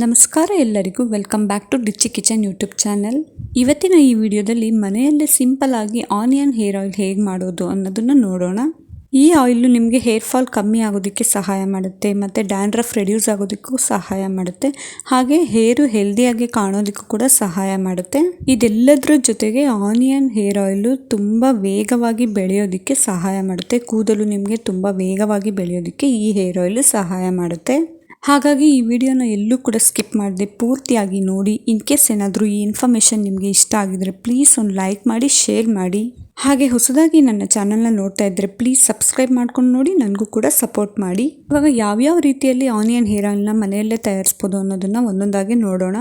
ನಮಸ್ಕಾರ ಎಲ್ಲರಿಗೂ welcome back to ಡಿಚ್ಚಿ ಕಿಚನ್ ಯೂಟ್ಯೂಬ್ ಚಾನಲ್. ಇವತ್ತಿನ ಈ ವಿಡಿಯೋದಲ್ಲಿ ಮನೆಯಲ್ಲೇ ಸಿಂಪಲ್ ಆಗಿ ಆನಿಯನ್ ಹೇರ್ ಆಯಿಲ್ ಹೇಗೆ ಮಾಡೋದು ಅನ್ನೋದನ್ನು ನೋಡೋಣ. ಈ ಆಯಿಲು ನಿಮಗೆ ಹೇರ್ ಫಾಲ್ ಕಮ್ಮಿ ಆಗೋದಕ್ಕೆ ಸಹಾಯ ಮಾಡುತ್ತೆ ಮತ್ತು ಡ್ಯಾಂಡ್ರಫ್ ರೆಡ್ಯೂಸ್ ಆಗೋದಕ್ಕೂ ಸಹಾಯ ಮಾಡುತ್ತೆ. ಹಾಗೆ ಹೇರು ಹೆಲ್ದಿಯಾಗಿ ಕಾಣೋದಕ್ಕೂ ಕೂಡ ಸಹಾಯ ಮಾಡುತ್ತೆ. ಇದೆಲ್ಲದರ ಜೊತೆಗೆ ಆನಿಯನ್ ಹೇರ್ ಆಯಿಲು ತುಂಬ ವೇಗವಾಗಿ ಬೆಳೆಯೋದಕ್ಕೆ ಸಹಾಯ ಮಾಡುತ್ತೆ. ಕೂದಲು ನಿಮಗೆ ತುಂಬ ವೇಗವಾಗಿ ಬೆಳೆಯೋದಕ್ಕೆ ಈ ಹೇರ್ ಆಯಿಲು ಸಹಾಯ ಮಾಡುತ್ತೆ. ಹಾಗಾಗಿ ಈ ವಿಡಿಯೋನ ಎಲ್ಲೂ ಕೂಡ ಸ್ಕಿಪ್ ಮಾಡದೆ ಪೂರ್ತಿಯಾಗಿ ನೋಡಿ. ಇನ್ ಕೇಸ್ ಏನಾದರೂ ಈ ಇನ್ಫಾರ್ಮೇಷನ್ ನಿಮಗೆ ಇಷ್ಟ ಆಗಿದ್ರೆ ಪ್ಲೀಸ್ ಒಂದು ಲೈಕ್ ಮಾಡಿ, ಶೇರ್ ಮಾಡಿ. ಹಾಗೆ ಹೊಸದಾಗಿ ನನ್ನ ಚಾನಲ್ನ ನೋಡ್ತಾ ಇದ್ದರೆ ಪ್ಲೀಸ್ ಸಬ್ಸ್ಕ್ರೈಬ್ ಮಾಡ್ಕೊಂಡು ನೋಡಿ, ನನಗೂ ಕೂಡ ಸಪೋರ್ಟ್ ಮಾಡಿ. ಇವಾಗ ಯಾವ್ಯಾವ ರೀತಿಯಲ್ಲಿ ಆನಿಯನ್ ಹೇರ್ ಆಯಿಲ್ನ ಮನೆಯಲ್ಲೇ ತಯಾರಿಸ್ಬೋದು ಅನ್ನೋದನ್ನು ಒಂದೊಂದಾಗಿ ನೋಡೋಣ.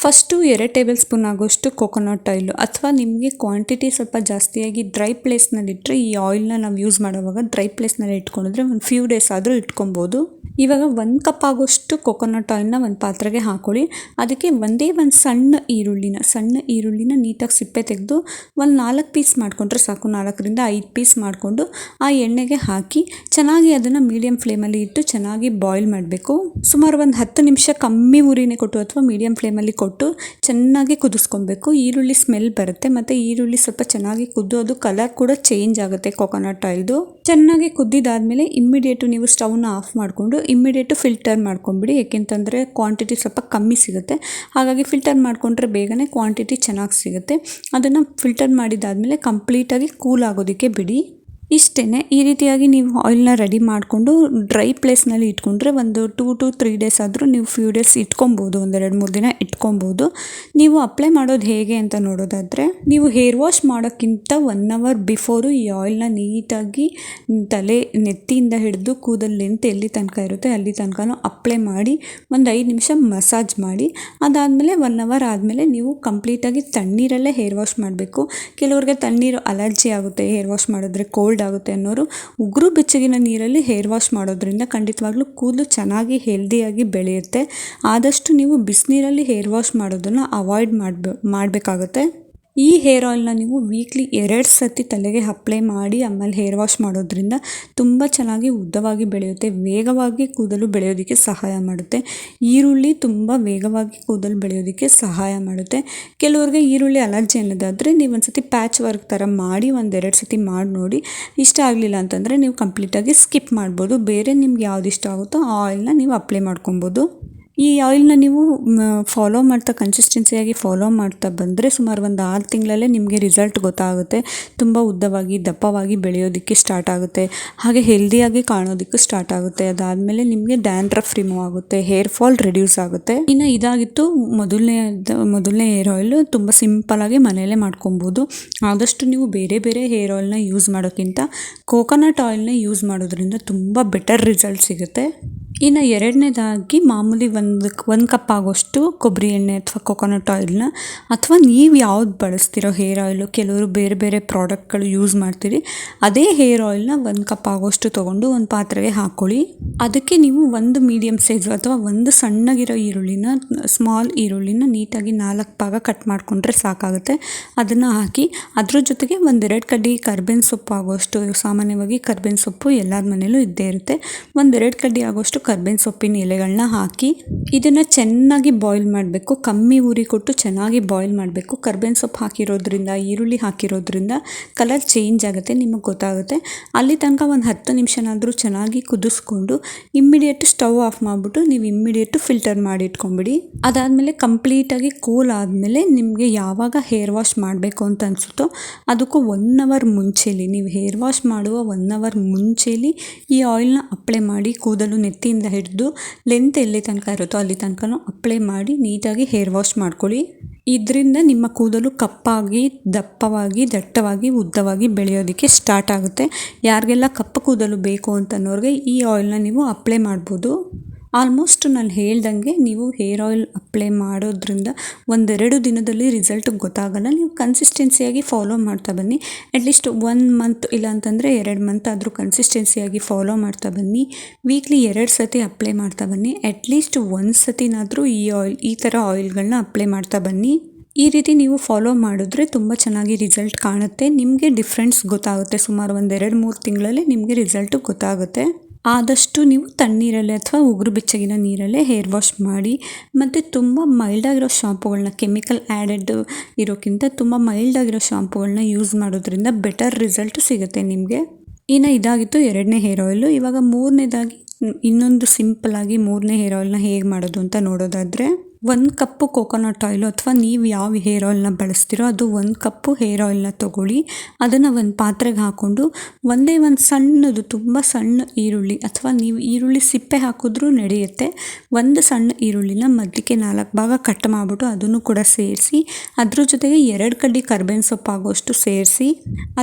ಫಸ್ಟು 2 ಟೇಬಲ್ ಸ್ಪೂನ್ ಆಗೋಷ್ಟು ಕೊಕೊನಟ್ ಆಯಿಲು, ಅಥವಾ ನಿಮಗೆ ಕ್ವಾಂಟಿಟಿ ಸ್ವಲ್ಪ ಜಾಸ್ತಿಯಾಗಿ ಡ್ರೈ ಪ್ಲೇಸ್ನಲ್ಲಿಟ್ಟರೆ ಈ ಆಯಿಲ್ನ ನಾವು ಯೂಸ್ ಮಾಡುವಾಗ ಡ್ರೈ ಪ್ಲೇಸ್ನಲ್ಲಿ ಇಟ್ಕೊಂಡಿದ್ರೆ ಒಂದು ಫ್ಯೂ ಡೇಸ್ ಆದರೂ ಇಟ್ಕೊಬೋದು. ಇವಾಗ 1 ಕಪ್ ಆಗೋಷ್ಟು ಕೊಕೊನಟ್ ಆಯಿಲ್ನ ಒಂದು ಪಾತ್ರೆಗೆ ಹಾಕೊಳ್ಳಿ. ಅದಕ್ಕೆ ಒಂದು ಸಣ್ಣ ಈರುಳ್ಳಿನ ನೀಟಾಗಿ ಸಿಪ್ಪೆ ತೆಗೆದು ಒಂದು 4 ಪೀಸ್ ಮಾಡಿಕೊಂಡ್ರೆ ಸಾಕು. 4ರಿಂದ 5 ಪೀಸ್ ಮಾಡಿಕೊಂಡು ಆ ಎಣ್ಣೆಗೆ ಹಾಕಿ ಚೆನ್ನಾಗಿ ಅದನ್ನು ಮೀಡಿಯಮ್ ಫ್ಲೇಮಲ್ಲಿ ಇಟ್ಟು ಚೆನ್ನಾಗಿ ಬಾಯ್ಲ್ ಮಾಡಬೇಕು. ಸುಮಾರು ಒಂದು 10 ನಿಮಿಷ ಕಮ್ಮಿ ಉರಿನೇ ಕೊಟ್ಟು ಅಥವಾ ಮೀಡಿಯಮ್ ಫ್ಲೇಮಲ್ಲಿ ಕೊಟ್ಟು ಚೆನ್ನಾಗಿ ಕುದಿಸ್ಕೊಬೇಕು. ಈರುಳ್ಳಿ ಸ್ಮೆಲ್ ಬರುತ್ತೆ ಮತ್ತು ಈರುಳ್ಳಿ ಸ್ವಲ್ಪ ಚೆನ್ನಾಗಿ ಕುದ್ದು ಅದು ಕಲರ್ ಕೂಡ ಚೇಂಜ್ ಆಗುತ್ತೆ. ಕೊಕೊನಟ್ ಆಯಿಲ್ದು ಚೆನ್ನಾಗಿ ಕುದ್ದಿದ್ದಾದಮೇಲೆ ಇಮ್ಮಿಡಿಯೇಟು ನೀವು ಸ್ಟವ್ನ ಆಫ್ ಮಾಡಿಕೊಂಡು ಇಮ್ಮಿಡಿಯೇಟು ಫಿಲ್ಟರ್ ಮಾಡ್ಕೊಂಬಿಡಿ. ಏಕೆಂತಂದರೆ ಕ್ವಾಂಟಿಟಿ ಸ್ವಲ್ಪ ಕಮ್ಮಿ ಸಿಗುತ್ತೆ. ಹಾಗಾಗಿ ಫಿಲ್ಟರ್ ಮಾಡಿಕೊಂಡ್ರೆ ಬೇಗನೆ ಕ್ವಾಂಟಿಟಿ ಚೆನ್ನಾಗಿ ಸಿಗುತ್ತೆ. ಅದನ್ನು ಫಿಲ್ಟರ್ ಮಾಡಿದ್ದಾದಮೇಲೆ ಕಂಪ್ಲೀಟಾಗಿ ಕೂಲ್ ಆಗೋದಕ್ಕೆ ಬಿಡಿ. ಇಷ್ಟೇ. ಈ ರೀತಿಯಾಗಿ ನೀವು ಆಯಿಲ್ನ ರೆಡಿ ಮಾಡಿಕೊಂಡು ಡ್ರೈ ಪ್ಲೇಸ್ನಲ್ಲಿ ಇಟ್ಕೊಂಡ್ರೆ ಒಂದು 2 to 3 ಡೇಸ್ ಆದರೂ ನೀವು ಫ್ಯೂ ಡೇಸ್ ಇಟ್ಕೊಬೋದು, 2-3 ದಿನ ಇಟ್ಕೊಬೋದು. ನೀವು ಅಪ್ಲೈ ಮಾಡೋದು ಹೇಗೆ ಅಂತ ನೋಡೋದಾದರೆ, ನೀವು ಹೇರ್ ವಾಶ್ ಮಾಡೋಕ್ಕಿಂತ 1 ಅವರ್ ಬಿಫೋರು ಈ ಆಯಿಲ್ನ ನೀಟಾಗಿ ನೆತ್ತಿಯಿಂದ ಹಿಡಿದು ಕೂದಲು ಲೆಂತ್ ಎಲ್ಲಿ ತನಕ ಇರುತ್ತೆ ಅಲ್ಲಿ ತನಕ ಅಪ್ಲೈ ಮಾಡಿ ಒಂದು 5 ನಿಮಿಷ ಮಸಾಜ್ ಮಾಡಿ. ಅದಾದಮೇಲೆ 1 ಅವರ್ ಆದಮೇಲೆ ನೀವು ಕಂಪ್ಲೀಟಾಗಿ ತಣ್ಣೀರಲ್ಲೇ ಹೇರ್ ವಾಶ್ ಮಾಡಬೇಕು. ಕೆಲವ್ರಿಗೆ ತಣ್ಣೀರು ಅಲರ್ಜಿ ಆಗುತ್ತೆ, ಹೇರ್ ವಾಶ್ ಮಾಡಿದ್ರೆ ಕೋಲ್ಡ್ ಆಗುತ್ತೆ ಅನ್ನೋರು ಉಗುರು ಬೆಚ್ಚಗಿನ ನೀರಲ್ಲಿ ಹೇರ್ ವಾಶ್ ಮಾಡೋದ್ರಿಂದ ಖಂಡಿತವಾಗ್ಲೂ ಕೂದಲು ಚೆನ್ನಾಗಿ ಹೆಲ್ದಿಯಾಗಿ ಬೆಳೆಯುತ್ತೆ. ಆದಷ್ಟು ನೀವು ಬಿಸಿನೀರಲ್ಲಿ ಹೇರ್ ವಾಶ್ ಮಾಡೋದನ್ನು ಅವಾಯ್ಡ್ ಮಾಡಬೇಕಾಗುತ್ತೆ. ಈ ಹೇರ್ ಆಯಿಲ್ನ ನೀವು ವೀಕ್ಲಿ 2 ಸತಿ ತಲೆಗೆ ಅಪ್ಲೈ ಮಾಡಿ ಆಮೇಲೆ ಹೇರ್ ವಾಶ್ ಮಾಡೋದ್ರಿಂದ ತುಂಬ ಚೆನ್ನಾಗಿ ಉದ್ದವಾಗಿ ಬೆಳೆಯುತ್ತೆ, ವೇಗವಾಗಿ ಕೂದಲು ಬೆಳೆಯೋದಕ್ಕೆ ಸಹಾಯ ಮಾಡುತ್ತೆ. ಈರುಳ್ಳಿ ತುಂಬ ವೇಗವಾಗಿ ಕೂದಲು ಬೆಳೆಯೋದಕ್ಕೆ ಸಹಾಯ ಮಾಡುತ್ತೆ. ಕೆಲವ್ರಿಗೆ ಈರುಳ್ಳಿ ಅಲರ್ಜಿ ಅನ್ನೋದಾದರೆ ನೀವು ಒಂದು ಸತಿ ಪ್ಯಾಚ್ ವರ್ಕ್ ಥರ ಮಾಡಿ 1-2 ಸತಿ ಮಾಡಿ ನೋಡಿ. ಇಷ್ಟ ಆಗಲಿಲ್ಲ ಅಂತಂದರೆ ನೀವು ಕಂಪ್ಲೀಟಾಗಿ ಸ್ಕಿಪ್ ಮಾಡ್ಬೋದು. ಬೇರೆ ನಿಮ್ಗೆ ಯಾವ್ದು ಇಷ್ಟ ಆಗುತ್ತೋ ಆ ಆಯಿಲ್ನ ನೀವು ಅಪ್ಲೈ ಮಾಡ್ಕೊಬೋದು. ಈ ಆಯಿಲ್ನ ನೀವು ಕನ್ಸಿಸ್ಟೆನ್ಸಿಯಾಗಿ ಫಾಲೋ ಮಾಡ್ತಾ ಬಂದರೆ ಸುಮಾರು ಒಂದು 6 ತಿಂಗಳಲ್ಲೇ ನಿಮಗೆ ರಿಸಲ್ಟ್ ಗೊತ್ತಾಗುತ್ತೆ. ತುಂಬ ಉದ್ದವಾಗಿ ದಪ್ಪವಾಗಿ ಬೆಳೆಯೋದಕ್ಕೆ ಸ್ಟಾರ್ಟ್ ಆಗುತ್ತೆ. ಹಾಗೆ ಹೆಲ್ದಿಯಾಗಿ ಕಾಣೋದಕ್ಕೂ ಸ್ಟಾರ್ಟ್ ಆಗುತ್ತೆ. ಅದಾದಮೇಲೆ ನಿಮಗೆ ಡ್ಯಾಂಡ್ರಫ್ ರಿಮೂವ್ ಆಗುತ್ತೆ, ಹೇರ್ ಫಾಲ್ ರೆಡ್ಯೂಸ್ ಆಗುತ್ತೆ. ಇನ್ನು ಇದಾಗಿತ್ತು ಮೊದಲನೇ ಹೇರ್ ಆಯಿಲು. ತುಂಬ ಸಿಂಪಲಾಗಿ ಮನೆಯಲ್ಲೇ ಮಾಡ್ಕೊಬೋದು. ಆದಷ್ಟು ನೀವು ಬೇರೆ ಬೇರೆ ಹೇರ್ ಆಯಿಲ್ನ ಯೂಸ್ ಮಾಡೋಕ್ಕಿಂತ ಕೋಕೋನಟ್ ಆಯಿಲ್ನ ಯೂಸ್ ಮಾಡೋದ್ರಿಂದ ತುಂಬ ಬೆಟರ್ ರಿಸಲ್ಟ್ ಸಿಗುತ್ತೆ. ಇನ್ನು 2ನೇದಾಗಿ ಮಾಮೂಲಿ ಒಂದು ಕಪ್ ಆಗೋಷ್ಟು ಕೊಬ್ಬರಿ ಎಣ್ಣೆ ಅಥವಾ ಕೊಕೊನಟ್ ಆಯಿಲ್ನ, ಅಥವಾ ನೀವು ಯಾವ್ದು ಬಳಸ್ತಿರೋ ಹೇರ್ ಆಯಿಲು, ಕೆಲವರು ಬೇರೆ ಬೇರೆ ಪ್ರಾಡಕ್ಟ್ಗಳು ಯೂಸ್ ಮಾಡ್ತೀರಿ, ಅದೇ ಹೇರ್ ಆಯಿಲ್ನ 1 ಕಪ್ ಆಗೋಷ್ಟು ತೊಗೊಂಡು ಒಂದು ಪಾತ್ರೆಗೆ ಹಾಕ್ಕೊಳ್ಳಿ. ಅದಕ್ಕೆ ನೀವು ಒಂದು ಮೀಡಿಯಮ್ ಸೈಜು ಅಥವಾ ಒಂದು ಸಣ್ಣಗಿರೋ ಸ್ಮಾಲ್ ಈರುಳ್ಳಿನ ನೀಟಾಗಿ 4 ಭಾಗ ಕಟ್ ಮಾಡಿಕೊಂಡ್ರೆ ಸಾಕಾಗುತ್ತೆ. ಅದನ್ನು ಹಾಕಿ ಅದ್ರ ಜೊತೆಗೆ 1-2 ಕಡ್ಡಿ ಕರ್ಬೇವಿನ ಸೊಪ್ಪು ಆಗೋಷ್ಟು, ಸಾಮಾನ್ಯವಾಗಿ ಕರ್ಬೇವಿನ ಸೊಪ್ಪು ಎಲ್ಲರ ಮನೇಲೂ ಇದ್ದೇ ಇರುತ್ತೆ, 1-2 ಕಡ್ಡಿ ಆಗೋಷ್ಟು ಕರ್ಬೇವಿನ ಸೊಪ್ಪಿನ ಎಲೆಗಳನ್ನ ಹಾಕಿ ಇದನ್ನು ಚೆನ್ನಾಗಿ ಬಾಯ್ಲ್ ಮಾಡಬೇಕು. ಕಮ್ಮಿ ಉರಿ ಕೊಟ್ಟು ಚೆನ್ನಾಗಿ ಬಾಯ್ಲ್ ಮಾಡಬೇಕು. ಕರ್ಬೇವಿನ ಸೊಪ್ಪು ಹಾಕಿರೋದ್ರಿಂದ, ಈರುಳ್ಳಿ ಹಾಕಿರೋದ್ರಿಂದ ಕಲರ್ ಚೇಂಜ್ ಆಗುತ್ತೆ, ನಿಮಗೆ ಗೊತ್ತಾಗುತ್ತೆ. ಅಲ್ಲಿ ತನಕ ಒಂದು 10 ನಿಮಿಷನಾದರೂ ಚೆನ್ನಾಗಿ ಕುದಿಸ್ಕೊಂಡು ಇಮ್ಮಿಡಿಯೇಟು ಸ್ಟವ್ ಆಫ್ ಮಾಡಿಬಿಟ್ಟು ನೀವು ಇಮ್ಮಿಡಿಯೇಟು ಫಿಲ್ಟರ್ ಮಾಡಿ ಇಟ್ಕೊಂಬಿಡಿ. ಅದಾದಮೇಲೆ ಕಂಪ್ಲೀಟಾಗಿ ಕೂಲ್ ಆದಮೇಲೆ ನಿಮಗೆ ಯಾವಾಗ ಹೇರ್ ವಾಶ್ ಮಾಡಬೇಕು ಅಂತ ಅನಿಸುತ್ತೋ ಅದಕ್ಕೂ 1 ಅವರ್ ಮುಂಚೆಲಿ, ನೀವು ಹೇರ್ ವಾಶ್ ಮಾಡುವ 1 ಅವರ್ ಮುಂಚೆಲಿ ಈ ಆಯಿಲ್ನ ಅಪ್ಲೈ ಮಾಡಿ ಕೂದಲು ನೆತ್ತಿಯಿಂದ ಹಿಡಿದು ಲೆಂತ್ ಎಲ್ಲಿ ತನಕ ಇರುತ್ತೋ ಅಲ್ಲಿ ತನಕ ಅಪ್ಲೈ ಮಾಡಿ ನೀಟಾಗಿ ಹೇರ್ ವಾಶ್ ಮಾಡ್ಕೊಳ್ಳಿ. ಇದರಿಂದ ನಿಮ್ಮ ಕೂದಲು ಕಪ್ಪಾಗಿ, ದಪ್ಪವಾಗಿ, ದಟ್ಟವಾಗಿ, ಉದ್ದವಾಗಿ ಬೆಳೆಯೋದಕ್ಕೆ ಸ್ಟಾರ್ಟ್ ಆಗುತ್ತೆ. ಯಾರಿಗೆಲ್ಲ ಕಪ್ಪು ಕೂದಲು ಬೇಕು ಅಂತನ್ನೋರಿಗೆ ಈ ಆಯಿಲ್ನ ನೀವು ಅಪ್ಲೈ ಮಾಡ್ಬೋದು. ಆಲ್ಮೋಸ್ಟ್ ನಾನು ಹೇಳ್ದಂಗೆ ನೀವು ಹೇರ್ ಆಯಿಲ್ ಅಪ್ಲೈ ಮಾಡೋದ್ರಿಂದ 1-2 ದಿನದಲ್ಲಿ ರಿಸಲ್ಟ್ ಗೊತ್ತಾಗಲ್ಲ. ನೀವು ಕನ್ಸಿಸ್ಟೆನ್ಸಿಯಾಗಿ ಫಾಲೋ ಮಾಡ್ತಾ ಬನ್ನಿ. ಅಟ್ಲೀಸ್ಟ್ 1 ಮಂತ್ ಇಲ್ಲ ಅಂತಂದರೆ 2 ಮಂತ್ ಆದರೂ ಕನ್ಸಿಸ್ಟೆನ್ಸಿಯಾಗಿ ಫಾಲೋ ಮಾಡ್ತಾ ಬನ್ನಿ. ವೀಕ್ಲಿ 2 ಸತಿ ಅಪ್ಲೈ ಮಾಡ್ತಾ ಬನ್ನಿ. ಅಟ್ಲೀಸ್ಟ್ 1 ಸತಿನಾದರೂ ಈ ಥರ ಆಯಿಲ್ಗಳನ್ನ ಅಪ್ಲೈ ಮಾಡ್ತಾ ಬನ್ನಿ. ಈ ರೀತಿ ನೀವು ಫಾಲೋ ಮಾಡಿದ್ರೆ ತುಂಬ ಚೆನ್ನಾಗಿ ರಿಸಲ್ಟ್ ಕಾಣುತ್ತೆ. ನಿಮಗೆ ಡಿಫ್ರೆನ್ಸ್ ಗೊತ್ತಾಗುತ್ತೆ. ಸುಮಾರು 1-2-3 ತಿಂಗಳಲ್ಲಿ ನಿಮಗೆ ರಿಸಲ್ಟು ಗೊತ್ತಾಗುತ್ತೆ. ಆದಷ್ಟು ನೀವು ತಣ್ಣೀರಲ್ಲಿ ಅಥವಾ ಉಗುರು ಬೆಚ್ಚಗಿನ ನೀರಲ್ಲೇ ಹೇರ್ ವಾಶ್ ಮಾಡಿ. ಮತ್ತು ತುಂಬ ಮೈಲ್ಡಾಗಿರೋ ಶಾಂಪುಗಳನ್ನ, ಕೆಮಿಕಲ್ ಆ್ಯಡೆಡ್ ಇರೋಕ್ಕಿಂತ ತುಂಬ ಮೈಲ್ಡಾಗಿರೋ ಶಾಂಪುಗಳನ್ನ ಯೂಸ್ ಮಾಡೋದ್ರಿಂದ ಬೆಟರ್ ರಿಸಲ್ಟ್ ಸಿಗುತ್ತೆ ನಿಮಗೆ. ಇನ್ನು ಇದಾಗಿತ್ತು 2ನೇ ಹೇರ್ ಆಯಿಲು. ಇವಾಗ 3ನೇದಾಗಿ ಇನ್ನೊಂದು ಸಿಂಪಲ್ಲಾಗಿ 3ನೇ ಹೇರ್ ಆಯಿಲ್ನ ಹೇಗೆ ಮಾಡೋದು ಅಂತ ನೋಡೋದಾದರೆ, 1 ಕಪ್ಪು ಕೋಕೋನಟ್ ಆಯಿಲು ಅಥವಾ ನೀವು ಯಾವ ಹೇರ್ ಆಯಿಲ್ನ ಬಳಸ್ತೀರೋ ಅದು 1 ಕಪ್ಪು ಹೇರ್ ಆಯಿಲ್ನ ತೊಗೊಳ್ಳಿ. ಅದನ್ನು ಒಂದು ಪಾತ್ರೆಗೆ ಹಾಕ್ಕೊಂಡು ಒಂದೇ ಒಂದು ಸಣ್ಣದು, ತುಂಬ ಸಣ್ಣ ಈರುಳ್ಳಿ ಅಥವಾ ನೀವು ಈರುಳ್ಳಿ ಸಿಪ್ಪೆ ಹಾಕಿದ್ರೂ ನಡೆಯುತ್ತೆ, ಒಂದು ಸಣ್ಣ ಈರುಳ್ಳಿನ ಮಧ್ಯಕ್ಕೆ 4 ಭಾಗ ಕಟ್ ಮಾಡಿಬಿಟ್ಟು ಅದನ್ನು ಕೂಡ ಸೇರಿಸಿ, ಅದ್ರ ಜೊತೆಗೆ 2 ಕಡ್ಡಿ ಕರ್ಬೇವಿನ ಸೊಪ್ಪು ಆಗೋಷ್ಟು ಸೇರಿಸಿ,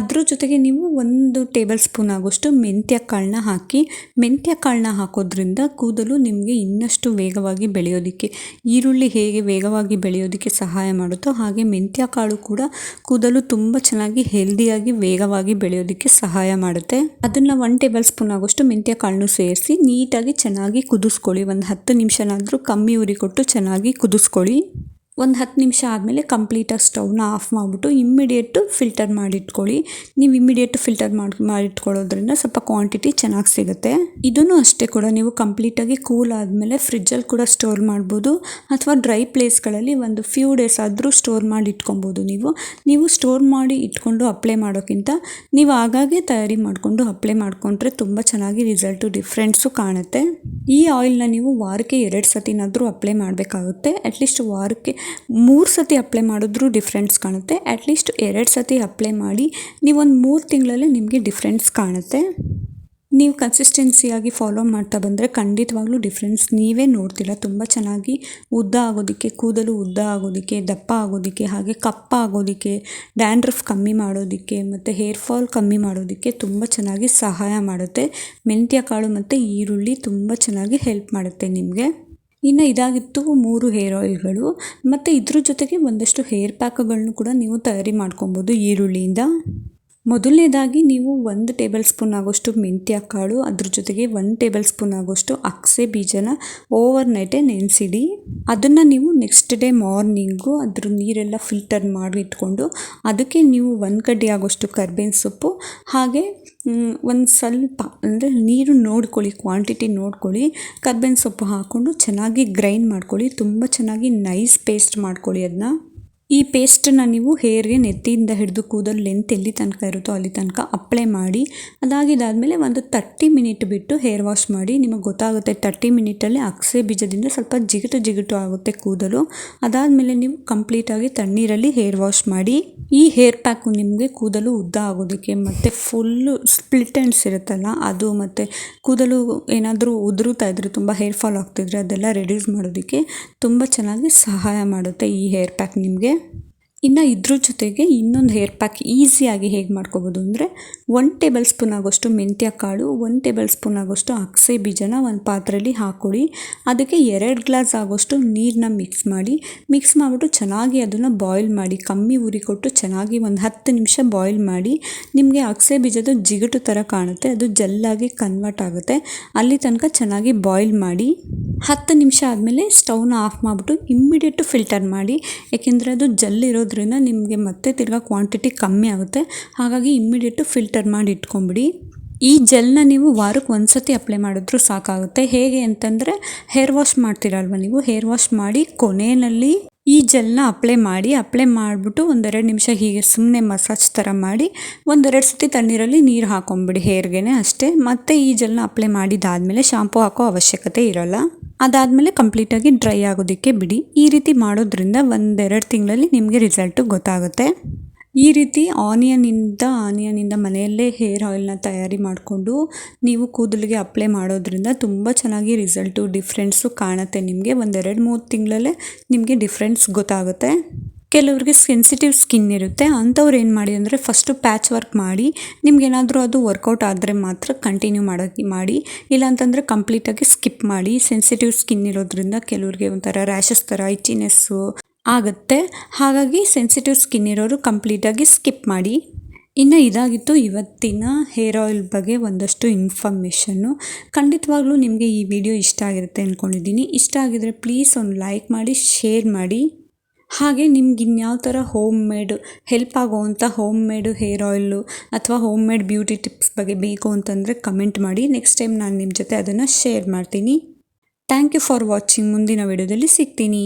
ಅದ್ರ ಜೊತೆಗೆ ನೀವು 1 ಟೇಬಲ್ ಸ್ಪೂನ್ ಆಗೋಷ್ಟು ಮೆಂತ್ಯ ಕಾಳನ್ನ ಹಾಕಿ. ಮೆಂತ್ಯ ಕಾಳನ್ನ ಹಾಕೋದ್ರಿಂದ ಕೂದಲು ನಿಮಗೆ ಇನ್ನಷ್ಟು ವೇಗವಾಗಿ ಬೆಳೆಯೋದಕ್ಕೆ, ಈರುಳ್ಳಿ ಹೇಗೆ ವೇಗವಾಗಿ ಬೆಳೆಯೋದಕ್ಕೆ ಸಹಾಯ ಮಾಡುತ್ತೋ ಹಾಗೆ ಮೆಂತ್ಯ ಕಾಳು ಕೂಡ ಕೂದಲು ತುಂಬ ಚೆನ್ನಾಗಿ ಹೆಲ್ದಿಯಾಗಿ ವೇಗವಾಗಿ ಬೆಳೆಯೋದಕ್ಕೆ ಸಹಾಯ ಮಾಡುತ್ತೆ. ಅದನ್ನು 1 ಟೇಬಲ್ ಸ್ಪೂನ್ ಆಗೋಷ್ಟು ಮೆಂತ್ಯ ಕಾಳನ್ನು ಸೇರಿಸಿ ನೀಟಾಗಿ ಚೆನ್ನಾಗಿ ಕುದಿಸ್ಕೊಳ್ಳಿ. ಒಂದು 10 ನಿಮಿಷನಾದರೂ ಕಮ್ಮಿ ಉರಿ ಕೊಟ್ಟು ಚೆನ್ನಾಗಿ ಕುದಿಸ್ಕೊಳ್ಳಿ. ಒಂದು 10 ನಿಮಿಷ ಆದಮೇಲೆ ಕಂಪ್ಲೀಟಾಗಿ ಸ್ಟವ್ನ ಆಫ್ ಮಾಡಿಬಿಟ್ಟು ಇಮ್ಮಿಡಿಯೇಟು ಫಿಲ್ಟರ್ ಮಾಡಿಟ್ಕೊಳ್ಳಿ. ನೀವು ಇಮ್ಮಿಡಿಯೇಟು ಫಿಲ್ಟರ್ ಮಾಡಿಟ್ಕೊಳ್ಳೋದ್ರಿಂದ ಸ್ವಲ್ಪ ಕ್ವಾಂಟಿಟಿ ಚೆನ್ನಾಗಿ ಸಿಗುತ್ತೆ. ಇದನ್ನು ಅಷ್ಟೇ ಕೂಡ ನೀವು ಕಂಪ್ಲೀಟಾಗಿ ಕೂಲ್ ಆದಮೇಲೆ ಫ್ರಿಜ್ಜಲ್ಲಿ ಕೂಡ ಸ್ಟೋರ್ ಮಾಡ್ಬೋದು ಅಥವಾ ಡ್ರೈ ಪ್ಲೇಸ್ಗಳಲ್ಲಿ ಒಂದು ಫ್ಯೂ ಡೇಸ್ ಆದರೂ ಸ್ಟೋರ್ ಮಾಡಿ ಇಟ್ಕೊಬೋದು. ನೀವು ಸ್ಟೋರ್ ಮಾಡಿ ಇಟ್ಕೊಂಡು ಅಪ್ಲೈ ಮಾಡೋಕ್ಕಿಂತ ನೀವು ಆಗಾಗ್ಗೆ ತಯಾರಿ ಮಾಡಿಕೊಂಡು ಅಪ್ಲೈ ಮಾಡಿಕೊಂಡ್ರೆ ತುಂಬ ಚೆನ್ನಾಗಿ ರಿಸಲ್ಟು ಡಿಫ್ರೆನ್ಸು ಕಾಣುತ್ತೆ. ಈ ಆಯಿಲ್ನ ನೀವು ವಾರಕ್ಕೆ 2 ಸತಿನಾದರೂ ಅಪ್ಲೈ ಮಾಡಬೇಕಾಗುತ್ತೆ. ಅಟ್ಲೀಸ್ಟ್ ವಾರಕ್ಕೆ 3 ಸತಿ ಅಪ್ಲೈ ಮಾಡಿದ್ರೂ ಡಿಫ್ರೆನ್ಸ್ ಕಾಣುತ್ತೆ. ಅಟ್ಲೀಸ್ಟ್ 2 ಸತಿ ಅಪ್ಲೈ ಮಾಡಿ ನೀವೊಂದು 3 ತಿಂಗಳಲ್ಲಿ ನಿಮಗೆ ಡಿಫ್ರೆನ್ಸ್ ಕಾಣುತ್ತೆ. ನೀವು ಕನ್ಸಿಸ್ಟೆನ್ಸಿಯಾಗಿ ಫಾಲೋ ಮಾಡ್ತಾ ಬಂದರೆ ಖಂಡಿತವಾಗ್ಲೂ ಡಿಫ್ರೆನ್ಸ್ ನೀವೇ ನೋಡ್ತೀರ. ತುಂಬ ಚೆನ್ನಾಗಿ ಉದ್ದ ಆಗೋದಕ್ಕೆ, ಕೂದಲು ಉದ್ದ ಆಗೋದಕ್ಕೆ, ದಪ್ಪ ಆಗೋದಕ್ಕೆ, ಹಾಗೆ ಕಪ್ಪ ಆಗೋದಕ್ಕೆ, ಡ್ಯಾಂಡ್ರಫ್ ಕಮ್ಮಿ ಮಾಡೋದಕ್ಕೆ ಮತ್ತು ಹೇರ್ ಫಾಲ್ ಕಮ್ಮಿ ಮಾಡೋದಕ್ಕೆ ತುಂಬ ಚೆನ್ನಾಗಿ ಸಹಾಯ ಮಾಡುತ್ತೆ. ಮೆಂತ್ಯ ಕಾಳು ಮತ್ತು ಈರುಳ್ಳಿ ತುಂಬ ಚೆನ್ನಾಗಿ ಹೆಲ್ಪ್ ಮಾಡುತ್ತೆ ನಿಮಗೆ. ಇನ್ನು ಇದಾಗಿತ್ತು 3 ಹೇರ್ ಆಯಿಲ್ಗಳು. ಮತ್ತು ಇದ್ರ ಜೊತೆಗೆ ಒಂದಷ್ಟು ಹೇರ್ ಪ್ಯಾಕ್ಗಳನ್ನು ಕೂಡ ನೀವು ತಯಾರಿ ಮಾಡ್ಕೊಬೋದು ಈರುಳ್ಳಿಯಿಂದ. ಮೊದಲನೇದಾಗಿ ನೀವು 1 ಟೇಬಲ್ ಸ್ಪೂನ್ ಆಗೋಷ್ಟು ಮೆಂತ್ಯ ಕಾಳು, ಅದ್ರ ಜೊತೆಗೆ 1 ಟೇಬಲ್ ಸ್ಪೂನ್ ಆಗೋಷ್ಟು ಅಗಸೆ ಬೀಜನ ಓವರ್ ನೈಟೇ ನೆನೆಸಿಡಿ. ಅದನ್ನು ನೀವು ನೆಕ್ಸ್ಟ್ ಡೇ ಮಾರ್ನಿಂಗು ಅದ್ರ ನೀರೆಲ್ಲ ಫಿಲ್ಟರ್ ಮಾಡಿ ಇಟ್ಕೊಂಡು ಅದಕ್ಕೆ ನೀವು 1 ಕಡ್ಡಿ ಆಗೋಷ್ಟು ಕರ್ಬೇವಿನ ಸೊಪ್ಪು, ಹಾಗೆ ಒಂದು ಸ್ವಲ್ಪ ಅಂದರೆ ನೀರು ನೋಡ್ಕೊಳ್ಳಿ, ಕ್ವಾಂಟಿಟಿ ನೋಡ್ಕೊಳ್ಳಿ, ಕರ್ಬೇವಿನ ಸೊಪ್ಪು ಹಾಕ್ಕೊಂಡು ಚೆನ್ನಾಗಿ ಗ್ರೈಂಡ್ ಮಾಡ್ಕೊಳ್ಳಿ. ತುಂಬ ಚೆನ್ನಾಗಿ ನೈಸ್ ಪೇಸ್ಟ್ ಮಾಡ್ಕೊಳ್ಳಿ ಅದನ್ನ. ಈ ಪೇಸ್ಟನ್ನು ನೀವು ಹೇರ್ಗೆ ನೆತ್ತಿಯಿಂದ ಹಿಡಿದು ಕೂದಲು ಲೆಂತ್ ಎಲ್ಲಿ ತನಕ ಇರುತ್ತೋ ಅಲ್ಲಿ ತನಕ ಅಪ್ಲೈ ಮಾಡಿ. ಅದಾಗಿದ್ದಾದಮೇಲೆ ಒಂದು 30 ಮಿನಿಟ್ ಬಿಟ್ಟು ಹೇರ್ ವಾಶ್ ಮಾಡಿ. ನಿಮಗೆ ಗೊತ್ತಾಗುತ್ತೆ 30 ಮಿನಿಟಲ್ಲಿ ಅಗಸೆ ಬೀಜದಿಂದ ಸ್ವಲ್ಪ ಜಿಗುಟು ಆಗುತ್ತೆ ಕೂದಲು. ಅದಾದಮೇಲೆ ನೀವು ಕಂಪ್ಲೀಟಾಗಿ ತಣ್ಣೀರಲ್ಲಿ ಹೇರ್ ವಾಶ್ ಮಾಡಿ. ಈ ಹೇರ್ ಪ್ಯಾಕು ನಿಮಗೆ ಕೂದಲು ಉದ್ದ ಆಗೋದಕ್ಕೆ ಮತ್ತು ಫುಲ್ಲು ಸ್ಪ್ಲಿಟ್ ಎಂಡ್ಸ್ ಇರುತ್ತಲ್ಲ ಅದು, ಮತ್ತು ಕೂದಲು ಏನಾದರೂ ಉದುರುತ್ತಾ ಇದ್ದರೆ, ತುಂಬ ಹೇರ್ ಫಾಲ್ ಆಗ್ತಿದ್ರೆ ಅದೆಲ್ಲ ರೆಡ್ಯೂಸ್ ಮಾಡೋದಕ್ಕೆ ತುಂಬ ಚೆನ್ನಾಗಿ ಸಹಾಯ ಮಾಡುತ್ತೆ ಈ ಹೇರ್ ಪ್ಯಾಕ್ ನಿಮಗೆ. ಇನ್ನು ಇದ್ರ ಜೊತೆಗೆ ಇನ್ನೊಂದು ಹೇರ್ ಪ್ಯಾಕ್ ಈಸಿಯಾಗಿ ಹೇಗೆ ಮಾಡ್ಕೋಬೋದು ಅಂದರೆ, 1 ಟೇಬಲ್ ಸ್ಪೂನ್ ಆಗೋಷ್ಟು ಮೆಂತ್ಯ ಕಾಳು, 1 ಟೇಬಲ್ ಸ್ಪೂನ್ ಆಗೋಷ್ಟು ಅಗಸೆ ಬೀಜನ ಒಂದು ಪಾತ್ರೆಯಲ್ಲಿ ಹಾಕ್ಕೊಳ್ಳಿ. ಅದಕ್ಕೆ 2 ಗ್ಲಾಸ್ ಆಗೋಷ್ಟು ನೀರನ್ನ ಮಿಕ್ಸ್ ಮಾಡಿಬಿಟ್ಟು ಚೆನ್ನಾಗಿ ಅದನ್ನು ಬಾಯ್ಲ್ ಮಾಡಿ. ಕಮ್ಮಿ ಉರಿ ಕೊಟ್ಟು ಚೆನ್ನಾಗಿ ಒಂದು 10 ನಿಮಿಷ ಬಾಯ್ಲ್ ಮಾಡಿ. ನಿಮಗೆ ಅಗಸೆ ಬೀಜದ ಜಿಗುಟು ಥರ ಕಾಣುತ್ತೆ, ಅದು ಜೆಲ್ಲಾಗಿ ಕನ್ವರ್ಟ್ ಆಗುತ್ತೆ. ಅಲ್ಲಿ ತನಕ ಚೆನ್ನಾಗಿ ಬಾಯ್ಲ್ ಮಾಡಿ 10 ನಿಮಿಷ ಆದಮೇಲೆ ಸ್ಟವ್ನ ಆಫ್ ಮಾಡಿಬಿಟ್ಟು ಇಮ್ಮಿಡಿಯೇಟು ಫಿಲ್ಟರ್ ಮಾಡಿ. ಏಕೆಂದರೆ ಅದು ಜೆಲ್ ಇರೋದ್ರಿಂದ ನಿಮಗೆ ಮತ್ತೆ ತಿರ್ಗಾ ಕ್ವಾಂಟಿಟಿ ಕಮ್ಮಿ ಆಗುತ್ತೆ. ಹಾಗಾಗಿ ಇಮ್ಮಿಡಿಯೇಟು ಫಿಲ್ಟರ್ ಮಾಡಿ ಇಟ್ಕೊಂಬಿಡಿ. ಈ ಜೆಲ್ನ ನೀವು ವಾರಕ್ಕೆ 1 ಸತಿ ಅಪ್ಲೈ ಮಾಡಿದ್ರೂ ಸಾಕಾಗುತ್ತೆ. ಹೇಗೆ ಅಂತಂದರೆ, ಹೇರ್ ವಾಶ್ ಮಾಡ್ತೀರಲ್ವ ನೀವು, ಹೇರ್ ವಾಶ್ ಮಾಡಿ ಕೊನೆಯಲ್ಲಿ ಈ ಜೆಲ್ನ ಅಪ್ಲೈ ಮಾಡಿಬಿಟ್ಟು 1-2 ನಿಮಿಷ ಹೀಗೆ ಸುಮ್ಮನೆ ಮಸಾಜ್ ಥರ ಮಾಡಿ 1-2 ಸತಿ ತಣ್ಣೀರಲ್ಲಿ ನೀರು ಹಾಕೊಂಬಿಡಿ ಹೇರ್ಗೆ ಅಷ್ಟೇ. ಮತ್ತು ಈ ಜೆಲ್ನ ಅಪ್ಲೈ ಮಾಡಿದಾದಮೇಲೆ ಶಾಂಪು ಹಾಕೋ ಅವಶ್ಯಕತೆ ಇರೋಲ್ಲ. ಅದಾದಮೇಲೆ ಕಂಪ್ಲೀಟಾಗಿ ಡ್ರೈ ಆಗೋದಕ್ಕೆ ಬಿಡಿ. ಈ ರೀತಿ ಮಾಡೋದ್ರಿಂದ 1-2 ತಿಂಗಳಲ್ಲಿ ನಿಮಗೆ ರಿಸಲ್ಟು ಗೊತ್ತಾಗುತ್ತೆ. ಈ ರೀತಿ ಆನಿಯನಿಂದ ಮನೆಯಲ್ಲೇ ಹೇರ್ ಆಯಿಲ್ನ ತಯಾರಿ ಮಾಡಿಕೊಂಡು ನೀವು ಕೂದಲಿಗೆ ಅಪ್ಲೈ ಮಾಡೋದ್ರಿಂದ ತುಂಬ ಚೆನ್ನಾಗಿ ರಿಸಲ್ಟು ಡಿಫ್ರೆನ್ಸು ಕಾಣುತ್ತೆ ನಿಮಗೆ. 1-2-3 ತಿಂಗಳಲ್ಲೇ ನಿಮಗೆ ಡಿಫ್ರೆನ್ಸ್ ಗೊತ್ತಾಗುತ್ತೆ. ಕೆಲವ್ರಿಗೆ ಸೆನ್ಸಿಟಿವ್ ಸ್ಕಿನ್ ಇರುತ್ತೆ, ಅಂಥವ್ರು ಏನು ಮಾಡಿ ಅಂದರೆ ಫಸ್ಟು ಪ್ಯಾಚ್ ವರ್ಕ್ ಮಾಡಿ. ನಿಮ್ಗೇನಾದರೂ ಅದು ವರ್ಕೌಟ್ ಆದರೆ ಮಾತ್ರ ಕಂಟಿನ್ಯೂ ಮಾಡಿ, ಇಲ್ಲಾಂತಂದರೆ ಕಂಪ್ಲೀಟಾಗಿ ಸ್ಕಿಪ್ ಮಾಡಿ. ಸೆನ್ಸಿಟಿವ್ ಸ್ಕಿನ್ ಇರೋದ್ರಿಂದ ಕೆಲವ್ರಿಗೆ ಒಂಥರ ರ್ಯಾಷಸ್ ಥರ ಇಚಿನೆಸ್ಸು ಆಗುತ್ತೆ. ಹಾಗಾಗಿ ಸೆನ್ಸಿಟಿವ್ ಸ್ಕಿನ್ ಇರೋರು ಕಂಪ್ಲೀಟಾಗಿ ಸ್ಕಿಪ್ ಮಾಡಿ. ಇನ್ನು ಇದಾಗಿತ್ತು ಇವತ್ತಿನ ಹೇರ್ ಆಯಿಲ್ ಬಗ್ಗೆ ಒಂದಷ್ಟು ಇನ್ಫಾರ್ಮೇಷನ್ನು. ಖಂಡಿತವಾಗ್ಲೂ ನಿಮಗೆ ಈ ವಿಡಿಯೋ ಇಷ್ಟ ಆಗಿರುತ್ತೆ ಅಂದ್ಕೊಂಡಿದ್ದೀನಿ. ಇಷ್ಟ ಆಗಿದರೆ ಪ್ಲೀಸ್ ಒಂದು ಲೈಕ್ ಮಾಡಿ, ಶೇರ್ ಮಾಡಿ. ಹಾಗೆ ನಿಮ್ಗೆ ಇನ್ಯಾವ ಥರ ಹೋಮ್ ಮೇಡ್ ಹೆಲ್ಪ್ ಆಗೋವಂಥ ಹೋಮ್ ಮೇಡ್ ಹೇರ್ ಆಯಿಲು ಅಥವಾ ಹೋಮ್ ಮೇಡ್ ಬ್ಯೂಟಿ ಟಿಪ್ಸ್ ಬಗ್ಗೆ ಬೇಕು ಅಂತಂದರೆ ಕಮೆಂಟ್ ಮಾಡಿ. ನೆಕ್ಸ್ಟ್ ಟೈಮ್ ನಾನು ನಿಮ್ಮ ಜೊತೆ ಅದನ್ನು ಶೇರ್ ಮಾಡ್ತೀನಿ. Thank you for watching. ಮುಂದಿನ ವಿಡಿಯೋದಲ್ಲಿ ಸಿಗ್ತೀನಿ.